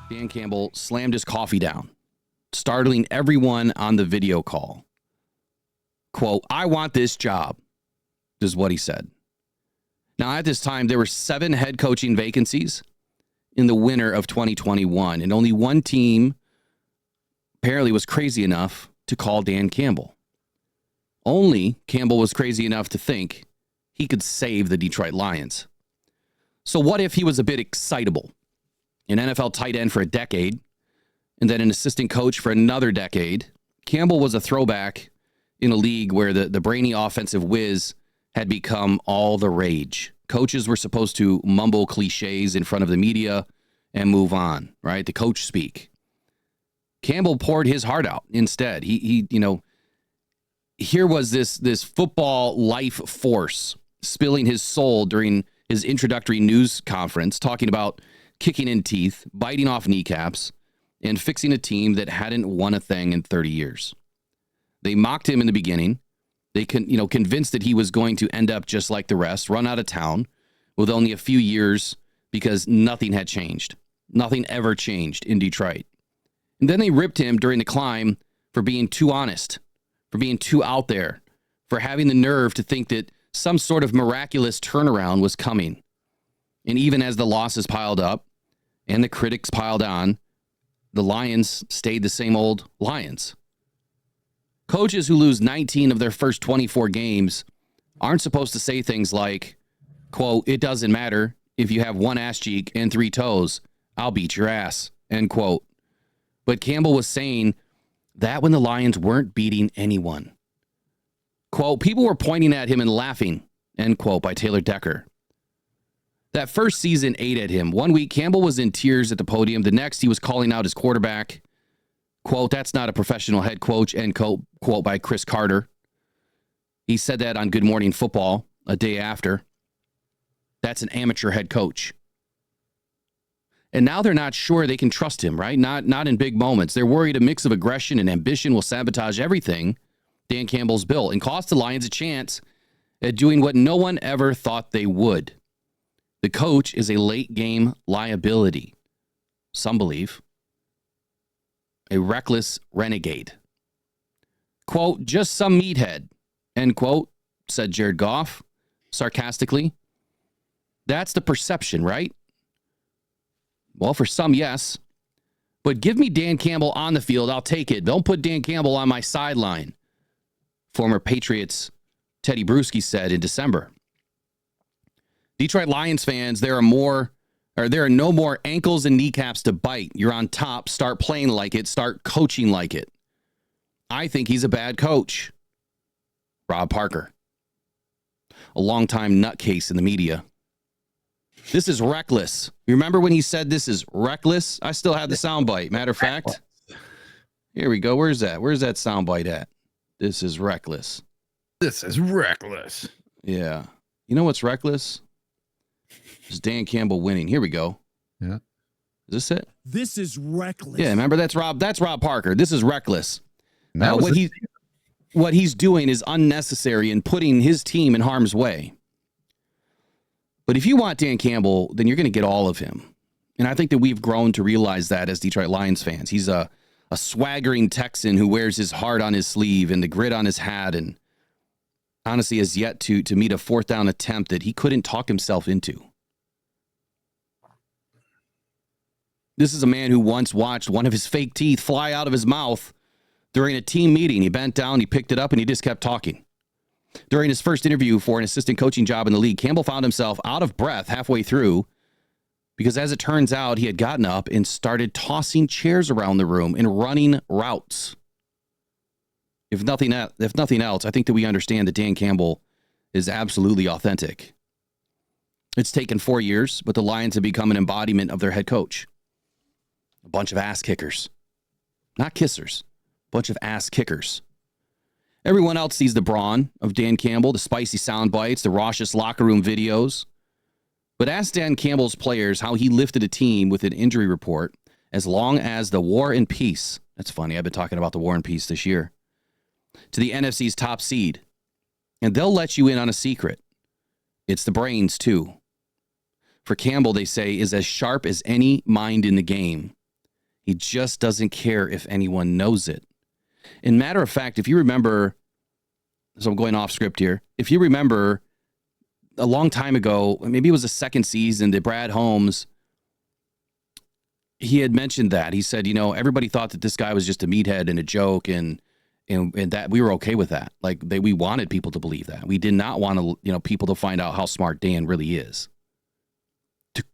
Dan Campbell slammed his coffee down, startling everyone on the video call. Quote, "I want this job," is what he said. Now, at this time, there were 7 head coaching vacancies in the winter of 2021, and only one team apparently was crazy enough to call Dan Campbell. Only Campbell was crazy enough to think he could save the Detroit Lions. So what if he was a bit excitable? An NFL tight end for a decade, and then an assistant coach for another decade. Campbell was a throwback in a league where the brainy offensive whiz had become all the rage. Coaches were supposed to mumble cliches in front of the media and move on, right? The coach speak. Campbell poured his heart out instead. He here was this football life force spilling his soul during his introductory news conference, talking about kicking in teeth, biting off kneecaps, and fixing a team that hadn't won a thing in 30 years. They mocked him in the beginning. They convinced that he was going to end up just like the rest, run out of town with only a few years because nothing had changed. Nothing ever changed in Detroit. And then they ripped him during the climb for being too honest, for being too out there, for having the nerve to think that some sort of miraculous turnaround was coming. And even as the losses piled up and the critics piled on, the Lions stayed the same old Lions. Coaches who lose 19 of their first 24 games aren't supposed to say things like, quote, "It doesn't matter if you have one ass cheek and 3 toes. I'll beat your ass," end quote. But Campbell was saying that when the Lions weren't beating anyone. Quote, "People were pointing at him and laughing," end quote, by Taylor Decker. That first season ate at him. One week, Campbell was in tears at the podium. The next, he was calling out his quarterback. Quote, "That's not a professional head coach," end quote by Chris Carter. He said that on Good Morning Football a day after. That's an amateur head coach. And now they're not sure they can trust him, right? Not in big moments. They're worried a mix of aggression and ambition will sabotage everything Dan Campbell's built and cost the Lions a chance at doing what no one ever thought they would. The coach is a late-game liability, some believe. A reckless renegade. Quote, "Just some meathead," end quote, said Jared Goff, sarcastically. That's the perception, right? Well, for some, yes. But give me Dan Campbell on the field, I'll take it. Don't put Dan Campbell on my sideline, former Patriots Teddy Bruschi said in December. Detroit Lions fans, there are no more ankles and kneecaps to bite. You're on top. Start playing like it. Start coaching like it. I think he's a bad coach. Rob Parker, a longtime nutcase in the media. This is reckless. You remember when he said this is reckless? I still have the soundbite. Matter of fact, here we go. Where's that? Where's that soundbite at? This is reckless. This is reckless. Yeah. You know what's reckless? It's Dan Campbell winning. Here we go. Yeah. Is this it? This is reckless. Yeah, remember that's Rob Parker. This is reckless. That what he's doing is unnecessary and putting his team in harm's way. But if you want Dan Campbell, then you're going to get all of him. And I think that we've grown to realize that as Detroit Lions fans. He's a swaggering Texan who wears his heart on his sleeve and the grit on his hat, and honestly has yet to meet a 4th down attempt that he couldn't talk himself into. This is a man who once watched one of his fake teeth fly out of his mouth during a team meeting. He bent down, he picked it up, and he just kept talking. During his first interview for an assistant coaching job in the league, Campbell found himself out of breath halfway through because, as it turns out, he had gotten up and started tossing chairs around the room and running routes. If nothing else, I think that we understand that Dan Campbell is absolutely authentic. It's taken 4 years, but the Lions have become an embodiment of their head coach. A bunch of ass kickers. Not kissers. A bunch of ass kickers. Everyone else sees the brawn of Dan Campbell, the spicy sound bites, the raucous locker room videos. But ask Dan Campbell's players how he lifted a team with an injury report as long as the War and Peace. That's funny. I've been talking about the War and Peace this year. To the NFC's top seed. And they'll let you in on a secret. It's the brains, too. for Campbell, they say, is as sharp as any mind in the game. He just doesn't care if anyone knows it. And matter of fact, if you remember, so I'm going off script here. If you remember a long time ago, maybe it was the second season, that Brad Holmes, he had mentioned that. He said, everybody thought that this guy was just a meathead and a joke, and that we were okay with that. Like we wanted people to believe that. We did not want to, people to find out how smart Dan really is.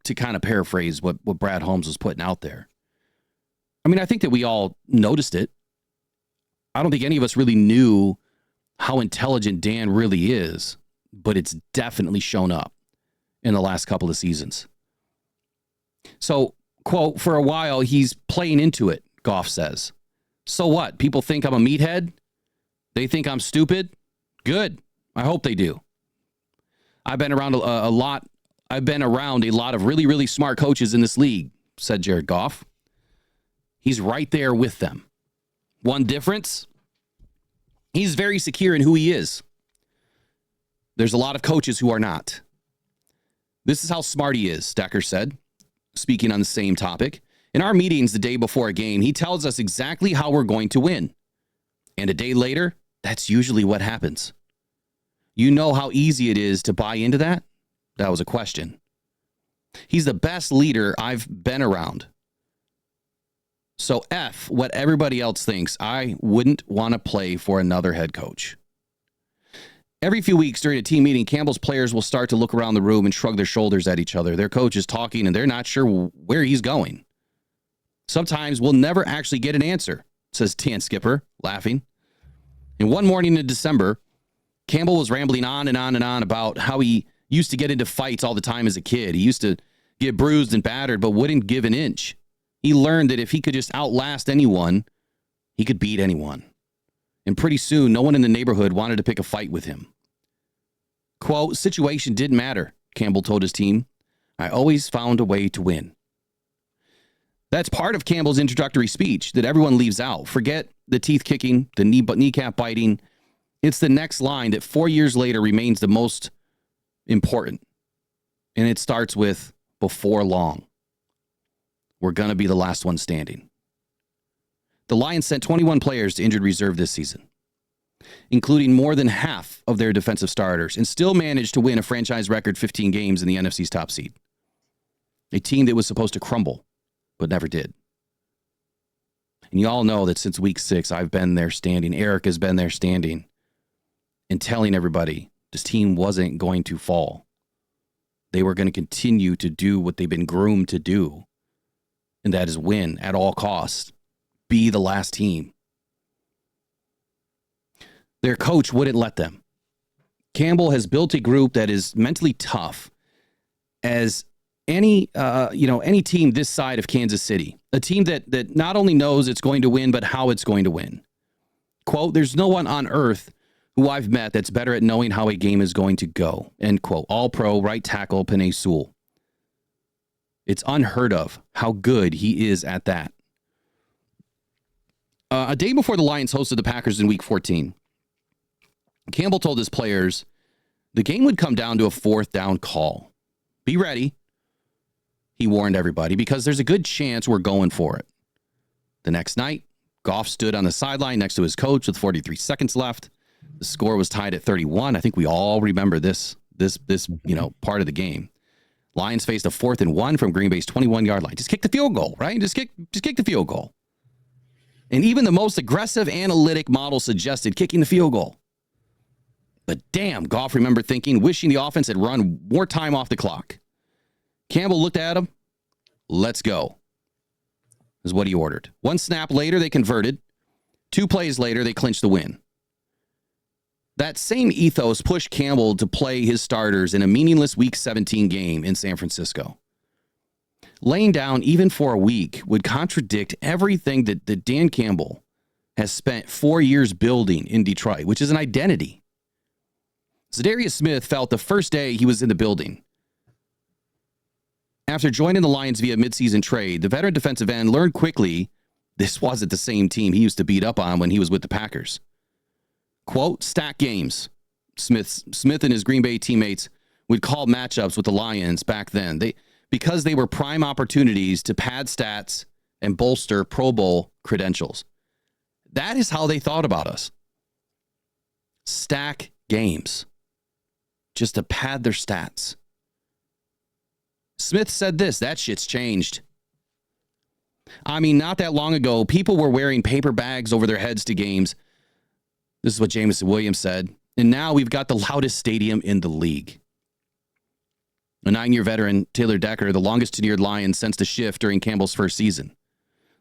To kind of paraphrase what Brad Holmes was putting out there. I mean, I think that we all noticed it. I don't think any of us really knew how intelligent Dan really is, but it's definitely shown up in the last couple of seasons. So, quote, for a while, he's playing into it, Goff says. So what? People think I'm a meathead? They think I'm stupid? Good. I hope they do. I've been around a lot of really, really smart coaches in this league, said Jared Goff. He's right there with them. One difference, he's very secure in who he is. There's a lot of coaches who are not. This is how smart he is, Decker said, speaking on the same topic. In our meetings the day before a game, he tells us exactly how we're going to win. And a day later, that's usually what happens. You know how easy it is to buy into that? That was a question. He's the best leader I've been around. So F what everybody else thinks. I wouldn't want to play for another head coach. Every few weeks during a team meeting, Campbell's players will start to look around the room and shrug their shoulders at each other. Their coach is talking and they're not sure where he's going. Sometimes we'll never actually get an answer, says Dan Skipper, laughing. And one morning in December, Campbell was rambling on and on and on about how he used to get into fights all the time as a kid. He used to get bruised and battered, but wouldn't give an inch. He learned that if he could just outlast anyone, he could beat anyone. And pretty soon, no one in the neighborhood wanted to pick a fight with him. Quote, situation didn't matter, Campbell told his team. I always found a way to win. That's part of Campbell's introductory speech that everyone leaves out. Forget the teeth kicking, the kneecap biting. It's the next line that 4 years later remains the most important. And it starts with, before long, we're going to be the last one standing. The Lions sent 21 players to injured reserve this season, including more than half of their defensive starters, and still managed to win a franchise record 15 games in the NFC's top seed. A team that was supposed to crumble, but never did. And you all know that since week 6, I've been there standing. Eric has been there standing and telling everybody this team wasn't going to fall. They were going to continue to do what they've been groomed to do, and that is win at all costs, be the last team. Their coach wouldn't let them. Campbell has built a group that is mentally tough as any team this side of Kansas City, a team that not only knows it's going to win, but how it's going to win. Quote, there's no one on earth who I've met that's better at knowing how a game is going to go. End quote. All-pro right tackle Penei Sewell. It's unheard of how good he is at that. A day before the Lions hosted the Packers in Week 14, Campbell told his players the game would come down to a 4th down call. Be ready, he warned everybody, because there's a good chance we're going for it. The next night, Goff stood on the sideline next to his coach with 43 seconds left. The score was tied at 31. I think we all remember this part of the game. Lions faced a 4th and 1 from Green Bay's 21-yard line. Just kick the field goal, right? Just kick the field goal. And even the most aggressive analytic model suggested kicking the field goal. But damn, Goff remembered wishing the offense had run more time off the clock. Campbell looked at him. Let's go, is what he ordered. 1 snap later, they converted. 2 plays later, they clinched the win. That same ethos pushed Campbell to play his starters in a meaningless Week 17 game in San Francisco. Laying down even for a week would contradict everything that Dan Campbell has spent 4 years building in Detroit, which is an identity. Zadarius Smith felt the first day he was in the building. After joining the Lions via midseason trade, the veteran defensive end learned quickly this wasn't the same team he used to beat up on when he was with the Packers. Quote, stack games. Smith and his Green Bay teammates would call matchups with the Lions back then. Because they were prime opportunities to pad stats and bolster Pro Bowl credentials. That is how they thought about us. Stack games just to pad their stats. Smith said this, that shit's changed. I mean, not that long ago, people were wearing paper bags over their heads to games. This is what Jameson Williams said. And now we've got the loudest stadium in the league. A 9-year veteran, Taylor Decker, the longest tenured Lion, sensed a shift during Campbell's first season.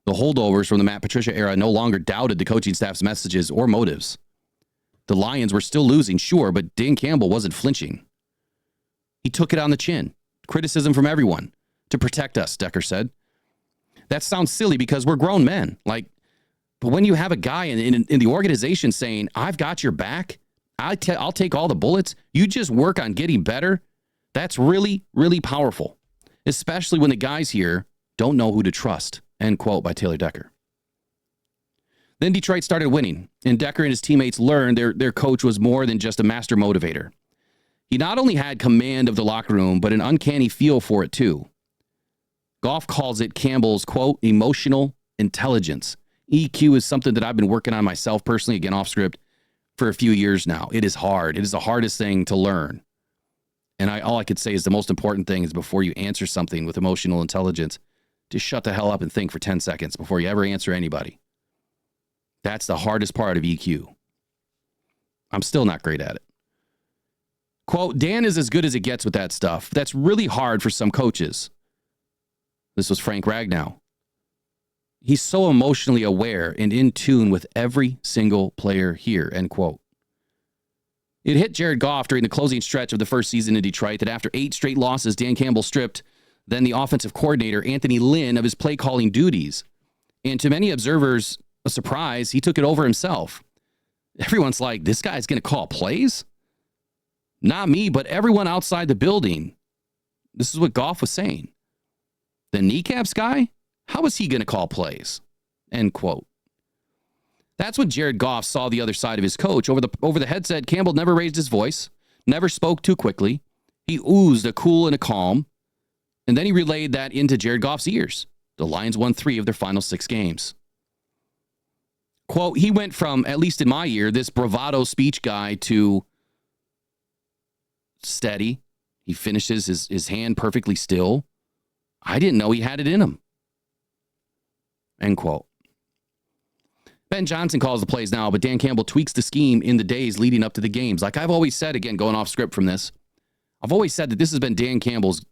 The holdovers from the Matt Patricia era no longer doubted the coaching staff's messages or motives. The Lions were still losing, sure, but Dan Campbell wasn't flinching. He took it on the chin. Criticism from everyone to protect us, Decker said. That sounds silly because we're grown men. But when you have a guy in the organization saying, I've got your back, I'll take all the bullets, you just work on getting better, that's really, really powerful, especially when the guys here don't know who to trust, end quote by Taylor Decker. Then Detroit started winning, and Decker and his teammates learned their coach was more than just a master motivator. He not only had command of the locker room, but an uncanny feel for it too. Goff calls it Campbell's, quote, emotional intelligence. EQ is something that I've been working on myself personally, again, off script, for a few years now. It is hard. It is the hardest thing to learn. And all I could say is the most important thing is before you answer something with emotional intelligence, just shut the hell up and think for 10 seconds before you ever answer anybody. That's the hardest part of EQ. I'm still not great at it. Quote, Dan is as good as it gets with that stuff. That's really hard for some coaches. This was Frank Ragnow. He's so emotionally aware and in tune with every single player here, end quote. It hit Jared Goff during the closing stretch of the first season in Detroit that after 8 straight losses, Dan Campbell stripped then the offensive coordinator, Anthony Lynn, of his play calling duties. And to many observers, a surprise, he took it over himself. Everyone's like, this guy's going to call plays? Not me, but everyone outside the building. This is what Goff was saying. The kneecaps guy? How is he going to call plays? End quote. That's when Jared Goff saw the other side of his coach. Over the headset, Campbell never raised his voice, never spoke too quickly. He oozed a cool and a calm. And then he relayed that into Jared Goff's ears. The Lions won 3 of their final 6 games. Quote, he went from, at least in my year, this bravado speech guy to steady. He finishes his hand perfectly still. I didn't know he had it in him. End quote. Ben Johnson calls the plays now, but Dan Campbell tweaks the scheme in the days leading up to the games. Like I've always said, again, going off script from this, I've always said that this has been Dan Campbell's,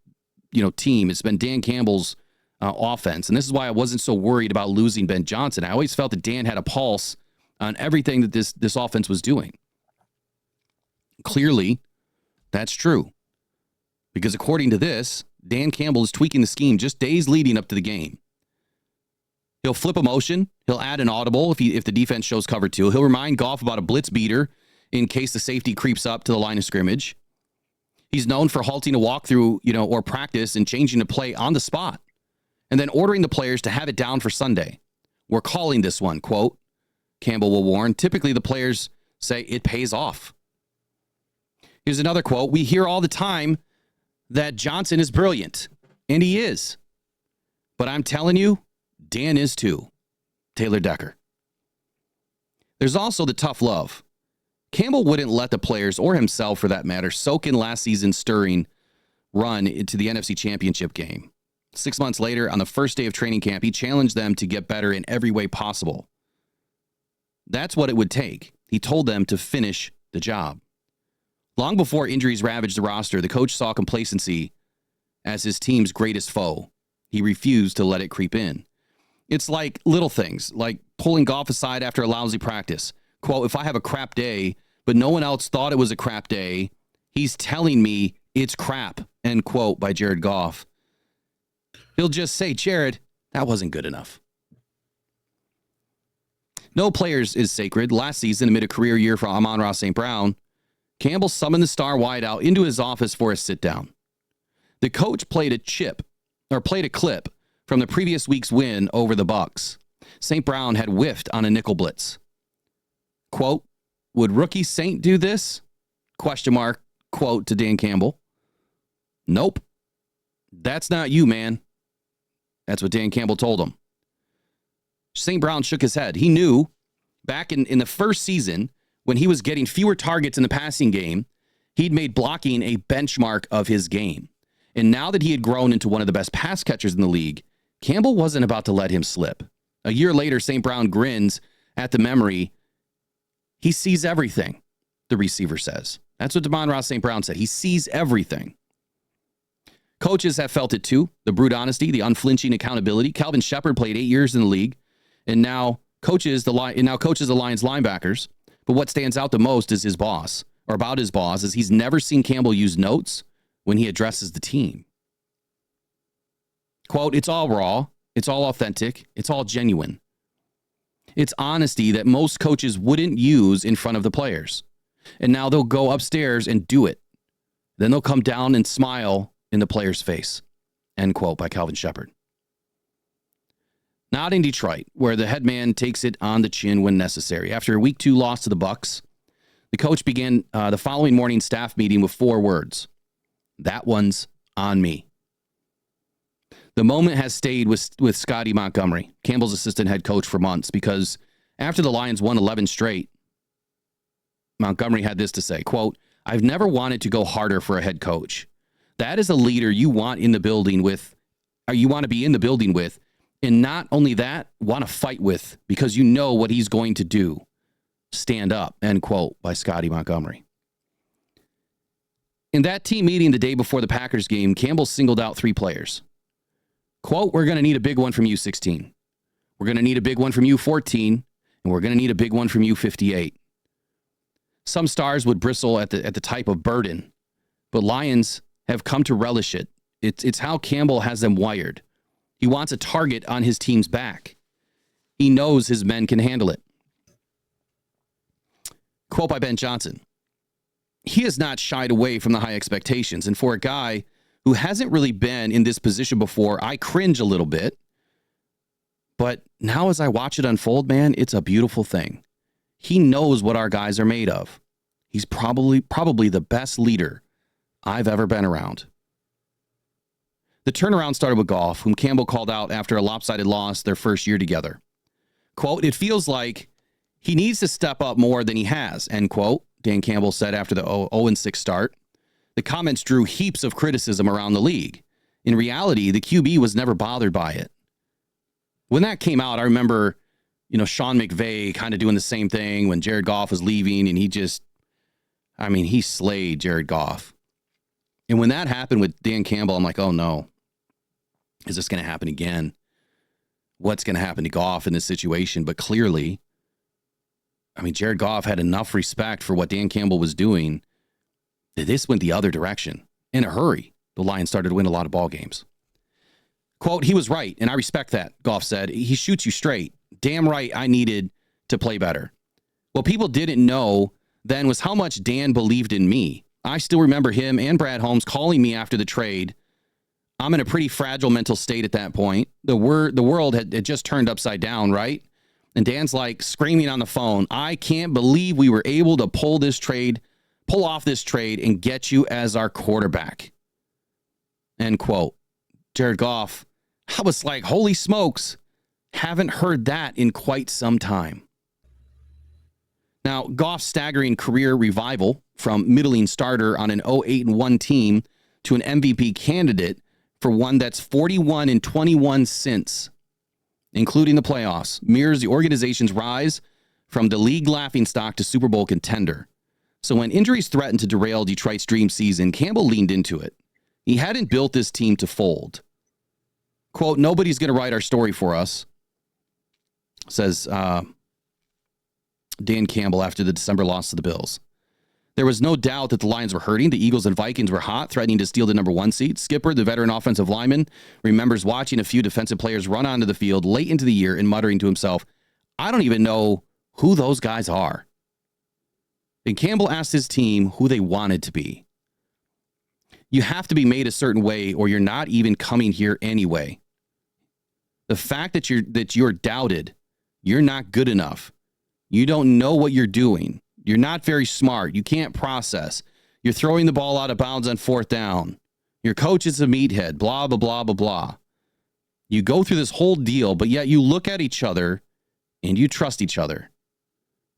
team. It's been Dan Campbell's offense. And this is why I wasn't so worried about losing Ben Johnson. I always felt that Dan had a pulse on everything that this offense was doing. Clearly, that's true. Because according to this, Dan Campbell is tweaking the scheme just days leading up to the game. He'll flip a motion. He'll add an audible if the defense shows cover 2. He'll remind Goff about a blitz beater in case the safety creeps up to the line of scrimmage. He's known for halting a walkthrough, or practice and changing a play on the spot. And then ordering the players to have it down for Sunday. We're calling this one, quote, Campbell will warn. Typically the players say it pays off. Here's another quote. We hear all the time that Johnson is brilliant. And he is. But I'm telling you, Dan is too. Taylor Decker. There's also the tough love. Campbell wouldn't let the players, or himself for that matter, soak in last season's stirring run into the NFC Championship game. 6 months later, on the first day of training camp, he challenged them to get better in every way possible. That's what it would take. He told them to finish the job. Long before injuries ravaged the roster, the coach saw complacency as his team's greatest foe. He refused to let it creep in. It's like little things, like pulling Goff aside after a lousy practice. Quote, if I have a crap day, but no one else thought it was a crap day, he's telling me it's crap, end quote by Jared Goff. He'll just say, Jared, that wasn't good enough. No players is sacred. Last season, amid a career year for Amon-Ra St. Brown, Campbell summoned the star wideout into his office for a sit-down. The coach played a clip from the previous week's win over the Bucs. St. Brown had whiffed on a nickel blitz. Quote, would rookie Saint do this? Question mark, quote to Dan Campbell. Nope. That's not you, man. That's what Dan Campbell told him. St. Brown shook his head. He knew back in the first season when he was getting fewer targets in the passing game, he'd made blocking a benchmark of his game. And now that he had grown into one of the best pass catchers in the league, Campbell wasn't about to let him slip. A year later, St. Brown grins at the memory. He sees everything, the receiver says. That's what Damon-Ra St. Brown said. He sees everything. Coaches have felt it too. The brute honesty, the unflinching accountability. Calvin Shepard played 8 years in the league and now coaches the Lions linebackers. But what stands out the most is his boss, or about his boss, is he's never seen Campbell use notes when he addresses the team. Quote, it's all raw. It's all authentic. It's all genuine. It's honesty that most coaches wouldn't use in front of the players. And now they'll go upstairs and do it. Then they'll come down and smile in the player's face. End quote by Calvin Shepard. Not in Detroit, where the head man takes it on the chin when necessary. After a week 2 loss to the Bucs, the coach began the following morning staff meeting with 4 words. That one's on me. The moment has stayed with Scotty Montgomery, Campbell's assistant head coach, for months, because after the Lions won 11 straight, Montgomery had this to say, quote, I've never wanted to go harder for a head coach. That is a leader you want in the building with, or you want to be in the building with, and not only that, want to fight with, because you know what he's going to do. Stand up, end quote by Scotty Montgomery. In that team meeting the day before the Packers game, Campbell singled out 3 players. Quote, we're going to need a big one from you, 16. We're going to need a big one from you, 14. And we're going to need a big one from you, 58. Some stars would bristle at the type of burden, but Lions have come to relish it. It's how Campbell has them wired. He wants a target on his team's back. He knows his men can handle it. Quote by Ben Johnson. He has not shied away from the high expectations. And for a guy who hasn't really been in this position before, I cringe a little bit. But now as I watch it unfold, man, it's a beautiful thing. He knows what our guys are made of. He's probably the best leader I've ever been around. The turnaround started with Goff, whom Campbell called out after a lopsided loss their first year together. Quote, it feels like he needs to step up more than he has, end quote, Dan Campbell said after the 0-6 start. The comments drew heaps of criticism around the league. In reality, the QB was never bothered by it. When that came out, I remember, Sean McVay kind of doing the same thing when Jared Goff was leaving, and he slayed Jared Goff. And when that happened with Dan Campbell, I'm like, oh no, is this going to happen again? What's going to happen to Goff in this situation? But clearly, Jared Goff had enough respect for what Dan Campbell was doing that this went the other direction. In a hurry, the Lions started to win a lot of ball games. Quote, he was right, and I respect that, Goff said. He shoots you straight. Damn right I needed to play better. What people didn't know then was how much Dan believed in me. I still remember him and Brad Holmes calling me after the trade. I'm in a pretty fragile mental state at that point. The world had just turned upside down, right? And Dan's like screaming on the phone, I can't believe we were able to pull off this trade and get you as our quarterback. End quote. Jared Goff, I was like, holy smokes, haven't heard that in quite some time. Now, Goff's staggering career revival from middling starter on an 0-8-1 team to an MVP candidate for one that's 41-21 since, including the playoffs, mirrors the organization's rise from the league laughingstock to Super Bowl contender. So when injuries threatened to derail Detroit's dream season, Campbell leaned into it. He hadn't built this team to fold. Quote, nobody's going to write our story for us, says Dan Campbell after the December loss to the Bills. There was no doubt that the Lions were hurting. The Eagles and Vikings were hot, threatening to steal the number 1 seed. Skipper, the veteran offensive lineman, remembers watching a few defensive players run onto the field late into the year and muttering to himself, I don't even know who those guys are. And Campbell asked his team who they wanted to be. You have to be made a certain way or you're not even coming here anyway. The fact that you're doubted, you're not good enough. You don't know what you're doing. You're not very smart. You can't process. You're throwing the ball out of bounds on 4th down. Your coach is a meathead, blah, blah, blah, blah, blah. You go through this whole deal, but yet you look at each other and you trust each other.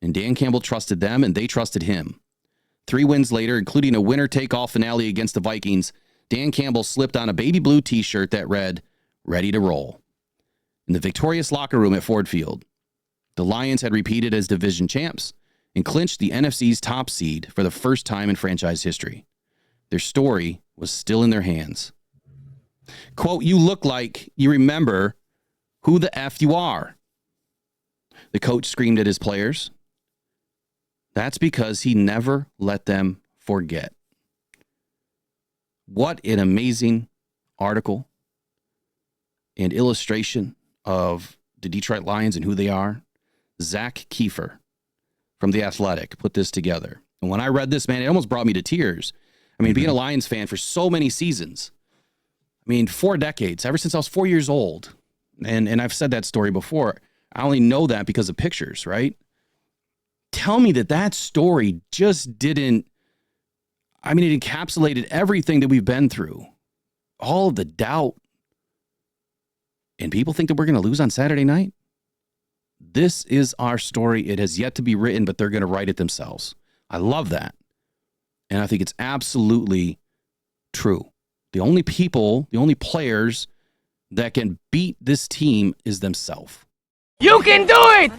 And Dan Campbell trusted them and they trusted him. 3 wins later, including a winner-take-all finale against the Vikings, Dan Campbell slipped on a baby blue t-shirt that read, "Ready to roll." In the victorious locker room at Ford Field, the Lions had repeated as division champs and clinched the NFC's top seed for the first time in franchise history. Their story was still in their hands. Quote, "You look like you remember who the F you are," the coach screamed at his players. That's because he never let them forget. What an amazing article and illustration of the Detroit Lions and who they are. Zach Kiefer from The Athletic put this together. And when I read this, man, it almost brought me to tears. I mean, being a Lions fan for so many seasons, 4 decades, ever since I was 4 years old. And I've said that story before. I only know that because of pictures, right? Tell me that story just didn't, it encapsulated everything that we've been through. All of the doubt. And people think that we're going to lose on Saturday night? This is our story. It has yet to be written, but they're going to write it themselves. I love that. And I think it's absolutely true. The only players that can beat this team is themselves. You can do it!